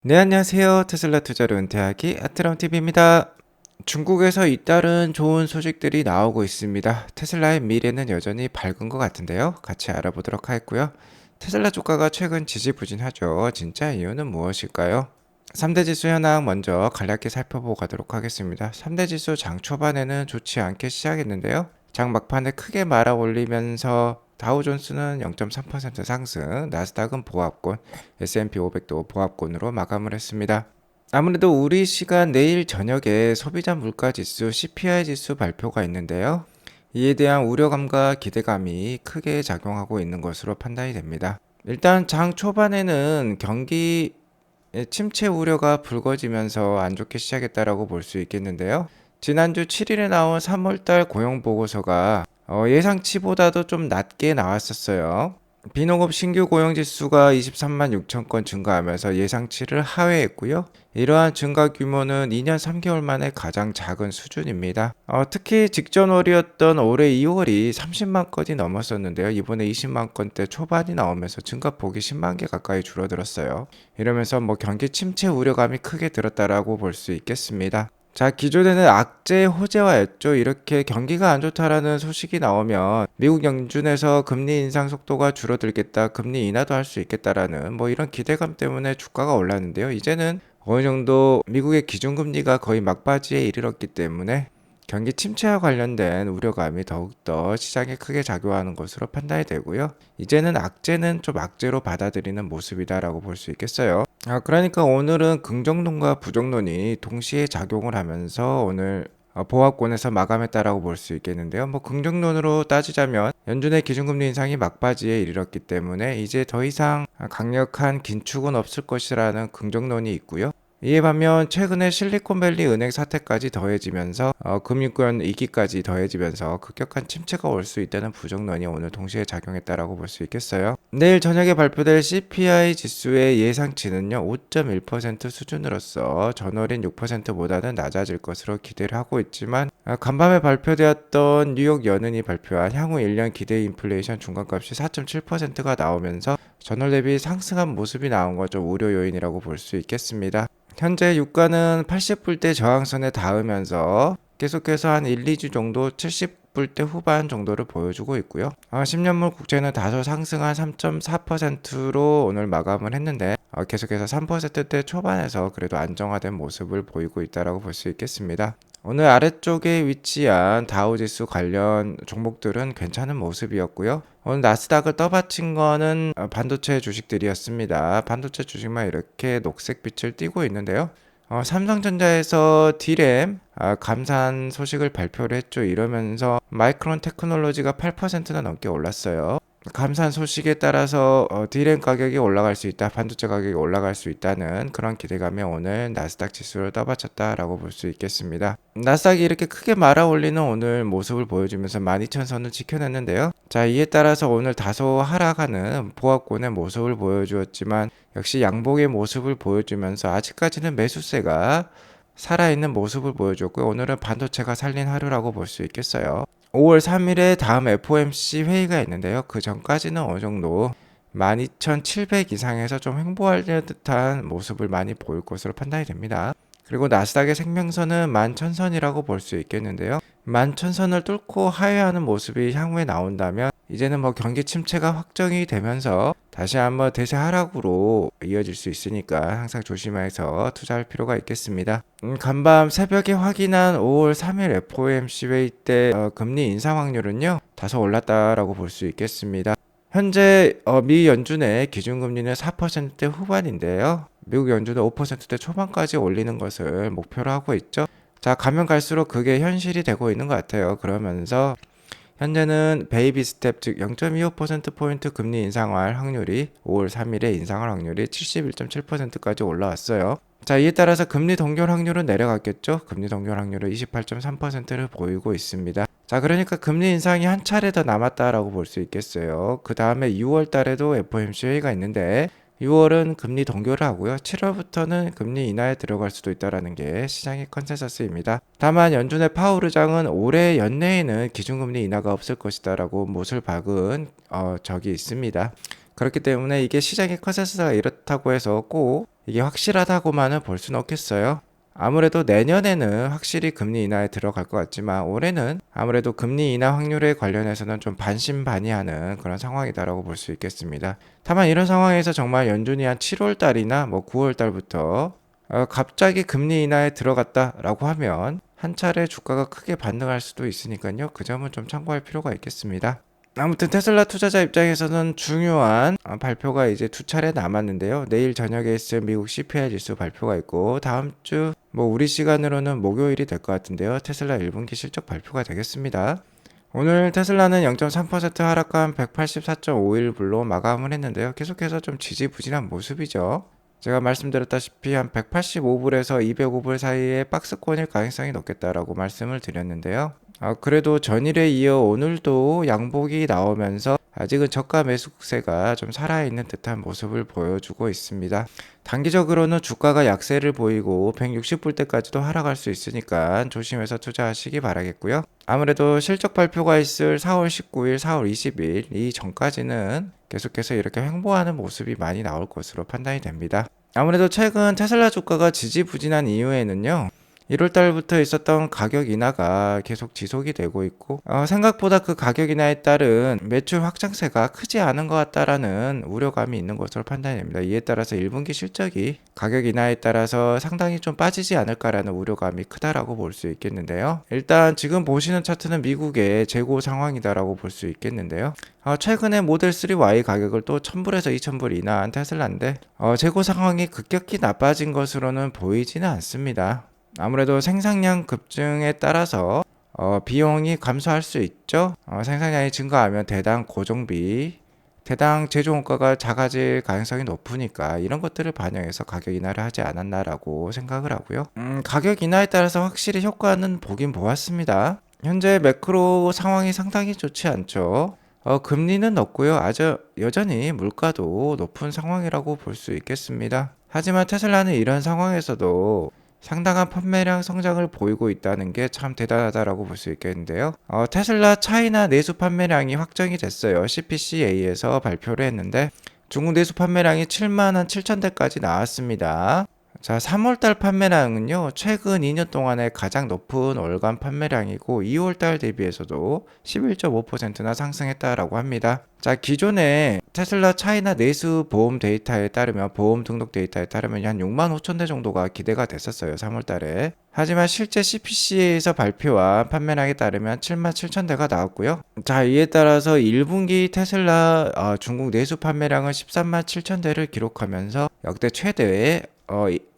네, 안녕하세요. 테슬라 투자로 은퇴하기 아트럼TV입니다. 중국에서 잇따른 좋은 소식들이 나오고 있습니다. 테슬라의 미래는 여전히 밝은 것 같은데요. 같이 알아보도록 하겠고요. 테슬라 주가가 최근 지지부진하죠. 진짜 이유는 무엇일까요? 3대 지수 현황 먼저 간략히 살펴보고 가도록 하겠습니다. 3대 지수 장 초반에는 좋지 않게 시작했는데요. 장 막판에 크게 말아 올리면서 다우존스는 0.3% 상승, 나스닥은 보합권, S&P 500도 보합권으로 마감을 했습니다. 아무래도 우리 시간 내일 저녁에 소비자 물가 지수 CPI 지수 발표가 있는데요. 이에 대한 우려감과 기대감이 크게 작용하고 있는 것으로 판단이 됩니다. 일단 장 초반에는 경기 침체 우려가 불거지면서 안 좋게 시작했다라고 볼 수 있겠는데요. 지난주 7일에 나온 3월달 고용 보고서가 예상치보다도 좀 낮게 나왔었어요. 비농업 신규 고용 지수가 23만 6천 건 증가하면서 예상치를 하회했고요. 이러한 증가 규모는 2년 3개월 만에 가장 작은 수준입니다. 특히 직전월이었던 올해 2월이 30만 건이 넘었었는데요. 이번에 20만 건대 초반이 나오면서 증가폭이 10만 개 가까이 줄어들었어요. 이러면서 경기 침체 우려감이 크게 들었다라고 볼 수 있겠습니다. 자, 기존에는 악재 호재와였죠. 이렇게 경기가 안 좋다라는 소식이 나오면 미국 연준에서 금리 인상 속도가 줄어들겠다, 금리 인하도 할 수 있겠다라는 이런 기대감 때문에 주가가 올랐는데요. 이제는 어느 정도 미국의 기준금리가 거의 막바지에 이르렀기 때문에 경기 침체와 관련된 우려감이 더욱더 시장에 크게 작용하는 것으로 판단이 되고요. 이제는 악재는 좀 악재로 받아들이는 모습이다라고 볼 수 있겠어요. 그러니까 오늘은 긍정론과 부정론이 동시에 작용을 하면서 오늘 보합권에서 마감했다라고 볼 수 있겠는데요. 긍정론으로 따지자면 연준의 기준금리 인상이 막바지에 이르렀기 때문에 이제 더 이상 강력한 긴축은 없을 것이라는 긍정론이 있고요. 이에 반면 최근에 실리콘밸리 은행 사태까지 더해지면서 금융권 위기까지 더해지면서 급격한 침체가 올 수 있다는 부정론이 오늘 동시에 작용했다라고 볼 수 있겠어요. 내일 저녁에 발표될 CPI 지수의 예상치는요 5.1% 수준으로서 전월인 6%보다는 낮아질 것으로 기대를 하고 있지만 간밤에 발표되었던 뉴욕 연은이 발표한 향후 1년 기대 인플레이션 중간값이 4.7%가 나오면서 전월 대비 상승한 모습이 나온 건 좀 우려 요인이라고 볼 수 있겠습니다. 현재 유가는 80불대 저항선에 닿으면서 계속해서 한 1, 2주 정도 70불대 후반 정도를 보여주고 있고요. 10년물 국채는 다소 상승한 3.4%로 오늘 마감을 했는데 계속해서 3%대 초반에서 그래도 안정화된 모습을 보이고 있다고 볼 수 있겠습니다. 오늘 아래쪽에 위치한 다우지수 관련 종목들은 괜찮은 모습이었고요. 오늘 나스닥을 떠받친 거는 반도체 주식들이었습니다. 반도체 주식만 이렇게 녹색빛을 띠고 있는데요. 삼성전자에서 D램 감산 소식을 발표를 했죠. 이러면서 마이크론 테크놀로지가 8%나 넘게 올랐어요. 감산 소식에 따라서 D램 가격이 올라갈 수 있다, 반도체 가격이 올라갈 수 있다는 그런 기대감이 오늘 나스닥 지수를 떠받쳤다라고 볼 수 있겠습니다. 나스닥이 이렇게 크게 말아 올리는 오늘 모습을 보여주면서 12,000선을 지켜냈는데요. 자, 이에 따라서 오늘 다소 하락하는 보합권의 모습을 보여주었지만 역시 양봉의 모습을 보여주면서 아직까지는 매수세가 살아있는 모습을 보여줬고요. 오늘은 반도체가 살린 하루라고 볼 수 있겠어요. 5월 3일에 다음 FOMC 회의가 있는데요. 그 전까지는 어느 정도 12,700 이상에서 좀 횡보할 듯한 모습을 많이 보일 것으로 판단이 됩니다. 그리고 나스닥의 생명선은 11,000선이라고 볼 수 있겠는데요. 11,000선을 뚫고 하회하는 모습이 향후에 나온다면 이제는 경기 침체가 확정이 되면서 다시 한번 대세 하락으로 이어질 수 있으니까 항상 조심해서 투자할 필요가 있겠습니다. 간밤 새벽에 확인한 5월 3일 FOMC 회의 때 금리 인상 확률은요 다소 올랐다라고 볼 수 있겠습니다. 현재 미 연준의 기준금리는 4%대 후반인데요. 미국 연준은 5%대 초반까지 올리는 것을 목표로 하고 있죠. 자, 가면 갈수록 그게 현실이 되고 있는 것 같아요. 그러면서 현재는 베이비 스텝 즉 0.25%포인트 금리 인상할 확률이 5월 3일에 인상할 확률이 71.7%까지 올라왔어요. 자, 이에 따라서 금리 동결 확률은 내려갔겠죠. 금리 동결 확률은 28.3%를 보이고 있습니다. 자, 그러니까 금리 인상이 한 차례 더 남았다라고 볼 수 있겠어요. 그 다음에 6월 달에도 FOMC 회의가 있는데 6월은 금리 동결을 하고요. 7월부터는 금리 인하에 들어갈 수도 있다는 게 시장의 컨센서스입니다. 다만 연준의 파월 의장은 올해 연내에는 기준금리 인하가 없을 것이다라고 못을 박은 적이 있습니다. 그렇기 때문에 이게 시장의 컨센서스가 이렇다고 해서 꼭 이게 확실하다고만은 볼 수는 없겠어요. 아무래도 내년에는 확실히 금리 인하에 들어갈 것 같지만 올해는 아무래도 금리 인하 확률에 관련해서는 좀 반신반의하는 그런 상황이다라고 볼 수 있겠습니다. 다만 이런 상황에서 정말 연준이 한 7월 달이나 뭐 9월 달부터 갑자기 금리 인하에 들어갔다라고 하면 한 차례 주가가 크게 반등할 수도 있으니까요. 그 점은 좀 참고할 필요가 있겠습니다. 아무튼 테슬라 투자자 입장에서는 중요한 발표가 이제 두 차례 남았는데요. 내일 저녁에 있을 미국 CPI 지수 발표가 있고 다음 주 뭐 우리 시간으로는 목요일이 될 것 같은데요. 테슬라 1분기 실적 발표가 되겠습니다. 오늘 테슬라는 0.3% 하락한 184.51불로 마감을 했는데요. 계속해서 좀 지지부진한 모습이죠. 제가 말씀드렸다시피 한 185불에서 205불 사이에 박스권일 가능성이 높겠다라고 말씀을 드렸는데요. 그래도 전일에 이어 오늘도 양복이 나오면서 아직은 저가 매수세가 좀 살아있는 듯한 모습을 보여주고 있습니다. 단기적으로는 주가가 약세를 보이고 160불대까지도 하락할 수 있으니까 조심해서 투자하시기 바라겠고요. 아무래도 실적 발표가 있을 4월 19일, 4월 20일 이 전까지는 계속해서 이렇게 횡보하는 모습이 많이 나올 것으로 판단이 됩니다. 아무래도 최근 테슬라 주가가 지지부진한 이후에는요. 1월 달부터 있었던 가격 인하가 계속 지속이 되고 있고 생각보다 그 가격 인하에 따른 매출 확장세가 크지 않은 것 같다라는 우려감이 있는 것으로 판단이 됩니다. 이에 따라서 1분기 실적이 가격 인하에 따라서 상당히 좀 빠지지 않을까라는 우려감이 크다라고 볼 수 있겠는데요. 일단 지금 보시는 차트는 미국의 재고 상황이다라고 볼 수 있겠는데요. 최근에 모델 3Y 가격을 또 1000불에서 2000불 인하한 테슬라인데 재고 상황이 급격히 나빠진 것으로는 보이지는 않습니다. 아무래도 생산량 급증에 따라서 비용이 감소할 수 있죠. 생산량이 증가하면 대당 고정비, 대당 제조 원가가 작아질 가능성이 높으니까 이런 것들을 반영해서 가격 인하를 하지 않았나라고 생각을 하고요. 가격 인하에 따라서 확실히 효과는 보긴 보았습니다. 현재 매크로 상황이 상당히 좋지 않죠. 금리는 높고요. 아주 여전히 물가도 높은 상황이라고 볼 수 있겠습니다. 하지만 테슬라는 이런 상황에서도 상당한 판매량 성장을 보이고 있다는 게 참 대단하다라고 볼 수 있겠는데요. 테슬라 차이나 내수 판매량이 확정이 됐어요. CPCA에서 발표를 했는데 중국 내수 판매량이 7만 한 7천 대까지 나왔습니다. 자, 3월달 판매량은요, 최근 2년 동안의 가장 높은 월간 판매량이고 2월달 대비해서도 11.5%나 상승했다라고 합니다. 자, 기존에 테슬라 차이나 내수 보험 데이터에 따르면 보험 등록 데이터에 따르면 한 6만 5천 대 정도가 기대가 됐었어요. 3월달에. 하지만 실제 CPCA에서 발표한 판매량에 따르면 7만 7천 대가 나왔고요. 자, 이에 따라서 1분기 테슬라 중국 내수 판매량은 13만 7천 대를 기록하면서 역대 최대의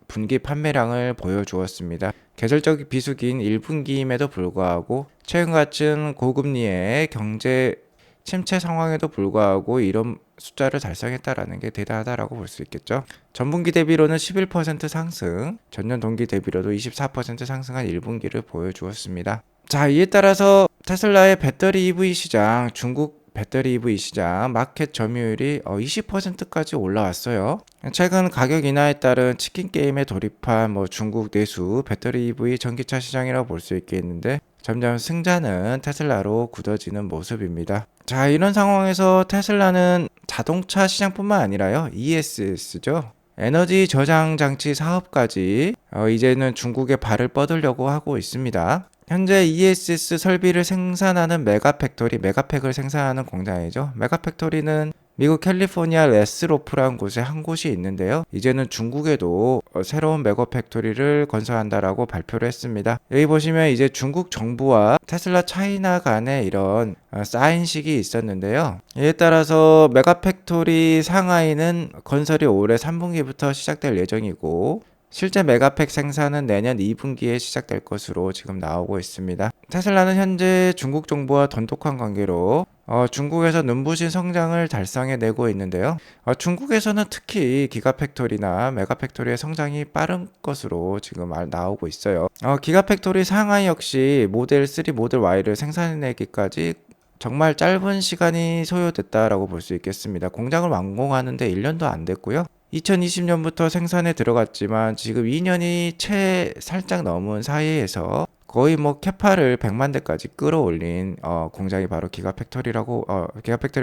분기 판매량을 보여주었습니다. 계절적 비수기인 1분기임에도 불구하고 최근 같은 고금리의 경제 침체 상황에도 불구하고 이런 숫자를 달성했다라는 게 대단하다라고 볼 수 있겠죠. 전분기 대비로는 11% 상승, 전년 동기 대비로도 24% 상승한 1분기를 보여주었습니다. 자, 이에 따라서 테슬라의 배터리 EV 시장, 중국 배터리 EV 시장 마켓 점유율이 20%까지 올라왔어요. 최근 가격 인하에 따른 치킨 게임에 돌입한 중국 내수 배터리 EV 전기차 시장이라고 볼 수 있겠는데 점점 승자는 테슬라로 굳어지는 모습입니다. 자, 이런 상황에서 테슬라는 자동차 시장뿐만 아니라요, ESS죠. 에너지 저장 장치 사업까지 이제는 중국에 발을 뻗으려고 하고 있습니다. 현재 ESS 설비를 생산하는 메가팩토리를 생산하는 공장이죠. 메가팩토리는 미국 캘리포니아 레스로프라는 곳에 한 곳이 있는데요. 이제는 중국에도 새로운 메가팩토리를 건설한다라고 발표를 했습니다. 여기 보시면 이제 중국 정부와 테슬라 차이나 간의 이런 사인식이 있었는데요. 이에 따라서 메가팩토리 상하이는 건설이 올해 3분기부터 시작될 예정이고 실제 메가팩 생산은 내년 2분기에 시작될 것으로 지금 나오고 있습니다. 테슬라는 현재 중국 정부와 돈독한 관계로 중국에서 눈부신 성장을 달성해내고 있는데요. 중국에서는 특히 기가팩토리나 메가팩토리의 성장이 빠른 것으로 지금 나오고 있어요. 기가팩토리 상하이 역시 모델 3, 모델 Y를 생산해내기까지 정말 짧은 시간이 소요됐다라고 볼 수 있겠습니다. 공장을 완공하는데 1년도 안 됐고요. 2020년부터 생산에 들어갔지만 지금 2년이 채 살짝 넘은 사이에서 거의 캐파를 100만 대까지 끌어올린 공장이 바로 기가팩토리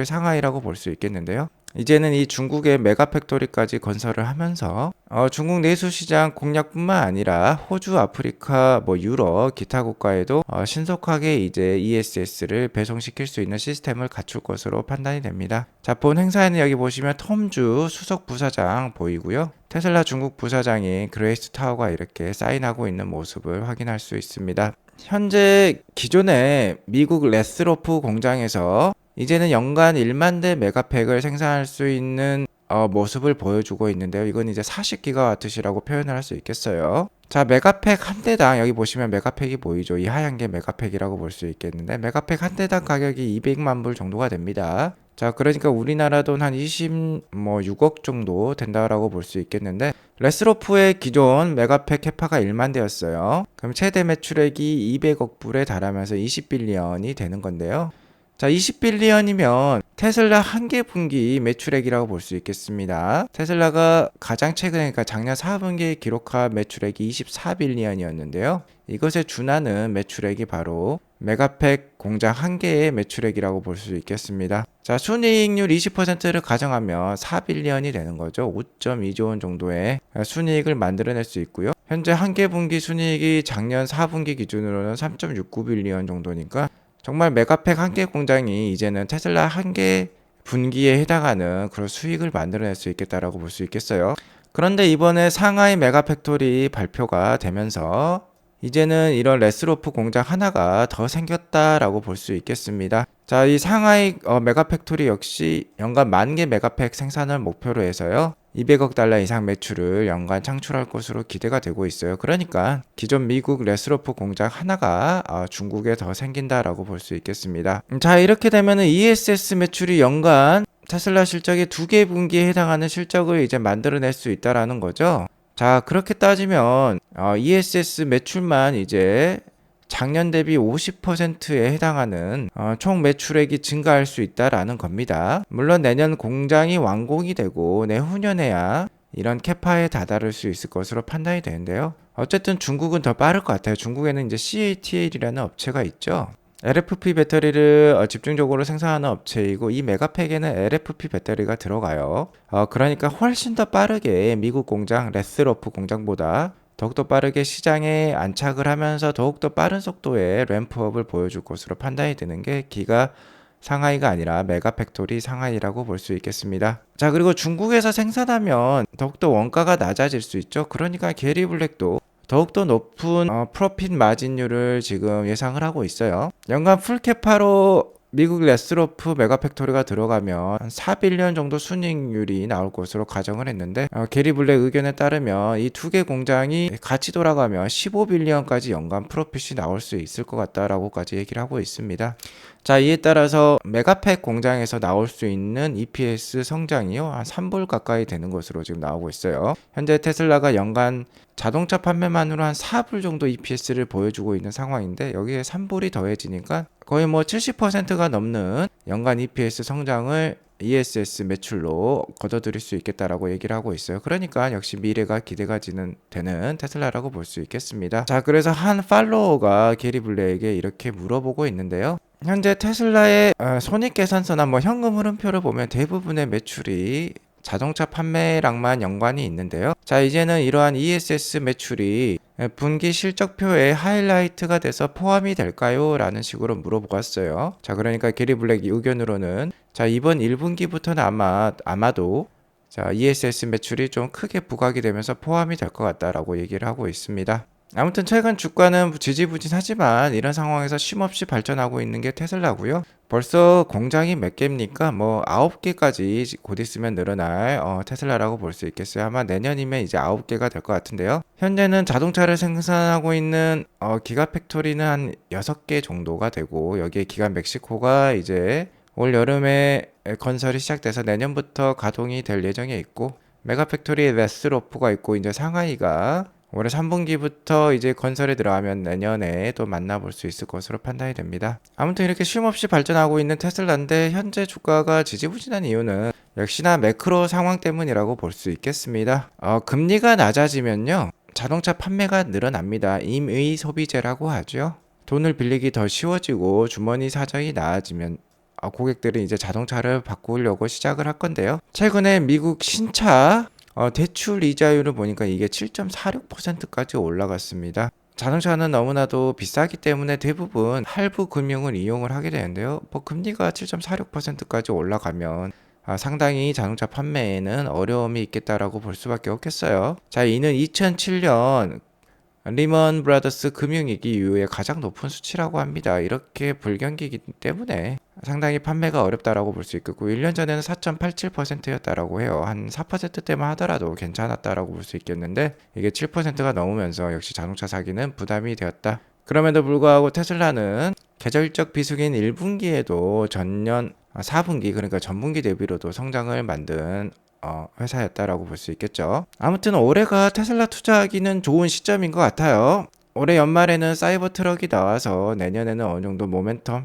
상하이라고 볼 수 있겠는데요. 이제는 이 중국의 메가팩토리까지 건설을 하면서 중국 내수 시장 공략뿐만 아니라 호주, 아프리카, 유럽, 기타 국가에도 신속하게 이제 ESS를 배송시킬 수 있는 시스템을 갖출 것으로 판단이 됩니다. 자, 본 행사에는 여기 보시면 톰주 수석 부사장 보이고요. 테슬라 중국 부사장인 그레이스 타워가 이렇게 사인하고 있는 모습을 확인할 수 있습니다. 현재 기존의 미국 레스로프 공장에서 이제는 연간 1만 대 메가팩을 생산할 수 있는 모습을 보여주고 있는데요. 이건 이제 40기가와트시라고 표현을 할 수 있겠어요. 자, 메가팩 한 대당 여기 보시면 메가팩이 보이죠. 이 하얀 게 메가팩이라고 볼 수 있겠는데 메가팩 한 대당 가격이 200만 불 정도가 됩니다. 자, 그러니까 우리나라 돈 한 26억 정도 된다라고 볼 수 있겠는데 레스로프의 기존 메가팩 캐파가 1만 대였어요. 그럼 최대 매출액이 200억 불에 달하면서 20빌리언이 되는 건데요. 자, 20빌리언이면 테슬라 한 개 분기 매출액이라고 볼 수 있겠습니다. 테슬라가 가장 최근에 그러니까 작년 4분기에 기록한 매출액이 24빌리언이었는데요. 이것에 준하는 매출액이 바로 메가팩 공장 한 개의 매출액이라고 볼 수 있겠습니다. 자, 순이익률 20%를 가정하면 4빌리언이 되는 거죠. 5.2조 원 정도의 순이익을 만들어낼 수 있고요. 현재 한 개 분기 순이익이 작년 4분기 기준으로는 3.69빌리언 정도니까 정말 메가팩 한 개 공장이 이제는 테슬라 한 개 분기에 해당하는 그런 수익을 만들어낼 수 있겠다라고 볼 수 있겠어요. 그런데 이번에 상하이 메가팩토리 발표가 되면서 이제는 이런 레스로프 공장 하나가 더 생겼다라고 볼 수 있겠습니다. 자, 이 상하이 메가팩토리 역시 연간 10,000개 메가팩 생산을 목표로 해서요. 200억 달러 이상 매출을 연간 창출할 것으로 기대가 되고 있어요. 그러니까 기존 미국 레스로프 공장 하나가 중국에 더 생긴다라고 볼 수 있겠습니다. 자, 이렇게 되면은 ESS 매출이 연간 테슬라 실적의 2개 분기에 해당하는 실적을 이제 만들어낼 수 있다라는 거죠. 자, 그렇게 따지면 ESS 매출만 이제 작년 대비 50%에 해당하는 총 매출액이 증가할 수 있다라는 겁니다. 물론 내년 공장이 완공이 되고 내후년에야 이런 캐파에 다다를 수 있을 것으로 판단이 되는데요. 어쨌든 중국은 더 빠를 것 같아요. 중국에는 이제 CATL이라는 업체가 있죠. LFP 배터리를 집중적으로 생산하는 업체이고 이 메가팩에는 LFP 배터리가 들어가요. 그러니까 훨씬 더 빠르게 미국 공장 레스로프 공장보다 더욱더 빠르게 시장에 안착을 하면서 더욱더 빠른 속도의 램프업을 보여줄 것으로 판단이 되는 게 기가 상하이가 아니라 메가팩토리 상하이라고 볼 수 있겠습니다. 자, 그리고 중국에서 생산하면 더욱더 원가가 낮아질 수 있죠. 그러니까 게리 블랙도 더욱더 높은 프로핏 마진율을 지금 예상을 하고 있어요. 연간 풀캐파로 미국 레스로프 메가팩토리가 들어가면 4빌리언 정도 순이익률이 나올 것으로 가정을 했는데 게리 블랙 의견에 따르면 이 두 개 공장이 같이 돌아가면 15빌리언까지 연간 프로핏이 나올 수 있을 것 같다라고까지 얘기를 하고 있습니다. 자, 이에 따라서 메가팩 공장에서 나올 수 있는 EPS 성장이요 한 3불 가까이 되는 것으로 지금 나오고 있어요. 현재 테슬라가 연간 자동차 판매만으로 한 4불 정도 EPS를 보여주고 있는 상황인데 여기에 3불이 더해지니까 거의 70%가 넘는 연간 EPS 성장을 ESS 매출로 거둬들일 수 있겠다라고 얘기를 하고 있어요. 그러니까 역시 미래가 기대가 되는 테슬라라고 볼 수 있겠습니다. 자, 그래서 한 팔로워가 게리 블레에게 이렇게 물어보고 있는데요. 현재 테슬라의 손익계산서나 현금 흐름표를 보면 대부분의 매출이 자동차 판매량만 연관이 있는데요. 자, 이제는 이러한 ESS 매출이 분기 실적표에 하이라이트가 돼서 포함이 될까요? 라는 식으로 물어보았어요. 자, 그러니까 게리 블랙 의견으로는 자, 이번 1분기부터는 아마도 자, ESS 매출이 좀 크게 부각이 되면서 포함이 될 것 같다라고 얘기를 하고 있습니다. 아무튼 최근 주가는 지지부진하지만 이런 상황에서 쉼없이 발전하고 있는 게 테슬라고요. 벌써 공장이 몇 개입니까? 9개까지 곧 있으면 늘어날 테슬라라고 볼 수 있겠어요. 아마 내년이면 이제 9개가 될 것 같은데요. 현재는 자동차를 생산하고 있는 기가팩토리는 한 6개 정도가 되고 여기에 기가 멕시코가 이제 올 여름에 건설이 시작돼서 내년부터 가동이 될 예정에 있고 메가팩토리 레스로프가 있고 이제 상하이가 올해 3분기부터 이제 건설에 들어가면 내년에 또 만나볼 수 있을 것으로 판단이 됩니다. 아무튼 이렇게 쉼없이 발전하고 있는 테슬라인데 현재 주가가 지지부진한 이유는 역시나 매크로 상황 때문이라고 볼 수 있겠습니다. 금리가 낮아지면요 자동차 판매가 늘어납니다. 임의 소비재라고 하죠. 돈을 빌리기 더 쉬워지고 주머니 사정이 나아지면 고객들은 이제 자동차를 바꾸려고 시작을 할 건데요. 최근에 미국 신차 대출 이자율을 보니까 이게 7.46%까지 올라갔습니다. 자동차는 너무나도 비싸기 때문에 대부분 할부 금융을 이용을 하게 되는데요. 뭐 금리가 7.46%까지 올라가면 상당히 자동차 판매에는 어려움이 있겠다라고 볼 수밖에 없겠어요. 자, 이는 2007년 리먼 브라더스 금융위기 이후에 가장 높은 수치라고 합니다. 이렇게 불경기이기 때문에 상당히 판매가 어렵다라고 볼 수 있겠고 1년 전에는 4.87%였다라고 해요. 한 4%대만 하더라도 괜찮았다라고 볼 수 있겠는데 이게 7%가 넘으면서 역시 자동차 사기는 부담이 되었다. 그럼에도 불구하고 테슬라는 계절적 비수기인 1분기에도 전년 4분기 그러니까 전분기 대비로도 성장을 만든 회사였다라고 볼 수 있겠죠. 아무튼 올해가 테슬라 투자하기는 좋은 시점인 것 같아요. 올해 연말에는 사이버 트럭이 나와서 내년에는 어느 정도 모멘텀,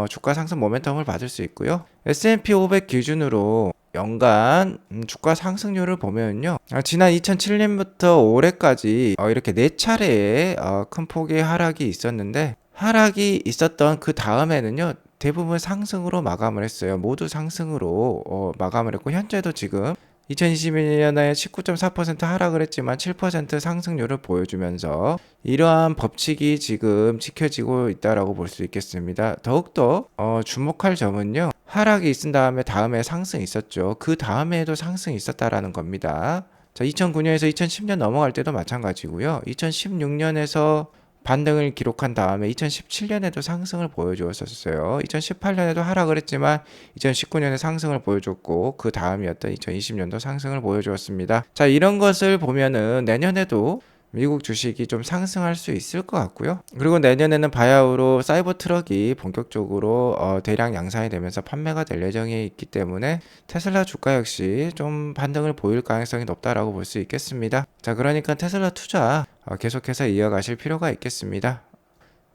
주가 상승 모멘텀을 받을 수 있고요. S&P 500 기준으로 연간 주가 상승률을 보면요. 지난 2007년부터 올해까지 이렇게 4차례의 큰 폭의 하락이 있었는데 하락이 있었던 그 다음에는요. 대부분 상승으로 마감을 했어요. 모두 상승으로 마감을 했고 현재도 지금 2021년에 19.4% 하락을 했지만 7% 상승률을 보여주면서 이러한 법칙이 지금 지켜지고 있다라고 볼 수 있겠습니다. 더욱더 주목할 점은요. 하락이 있은 다음에 상승이 있었죠. 그 다음에도 상승이 있었다라는 겁니다. 자, 2009년에서 2010년 넘어갈 때도 마찬가지고요. 2016년에서 반등을 기록한 다음에 2017년에도 상승을 보여주었었어요. 2018년에도 하락을 했지만 2019년에 상승을 보여줬고 그 다음이었던 2020년도 상승을 보여주었습니다. 자, 이런 것을 보면은 내년에도 미국 주식이 좀 상승할 수 있을 것 같고요. 그리고 내년에는 바야흐로 사이버 트럭이 본격적으로 대량 양산이 되면서 판매가 될 예정이 있기 때문에 테슬라 주가 역시 좀 반등을 보일 가능성이 높다라고 볼 수 있겠습니다. 자, 그러니까 테슬라 투자 계속해서 이어가실 필요가 있겠습니다.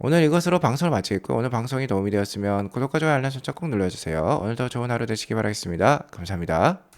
오늘 이것으로 방송을 마치겠고요. 오늘 방송이 도움이 되었으면 구독과 좋아요 알람 설정 꼭 눌러주세요. 오늘도 좋은 하루 되시기 바라겠습니다. 감사합니다.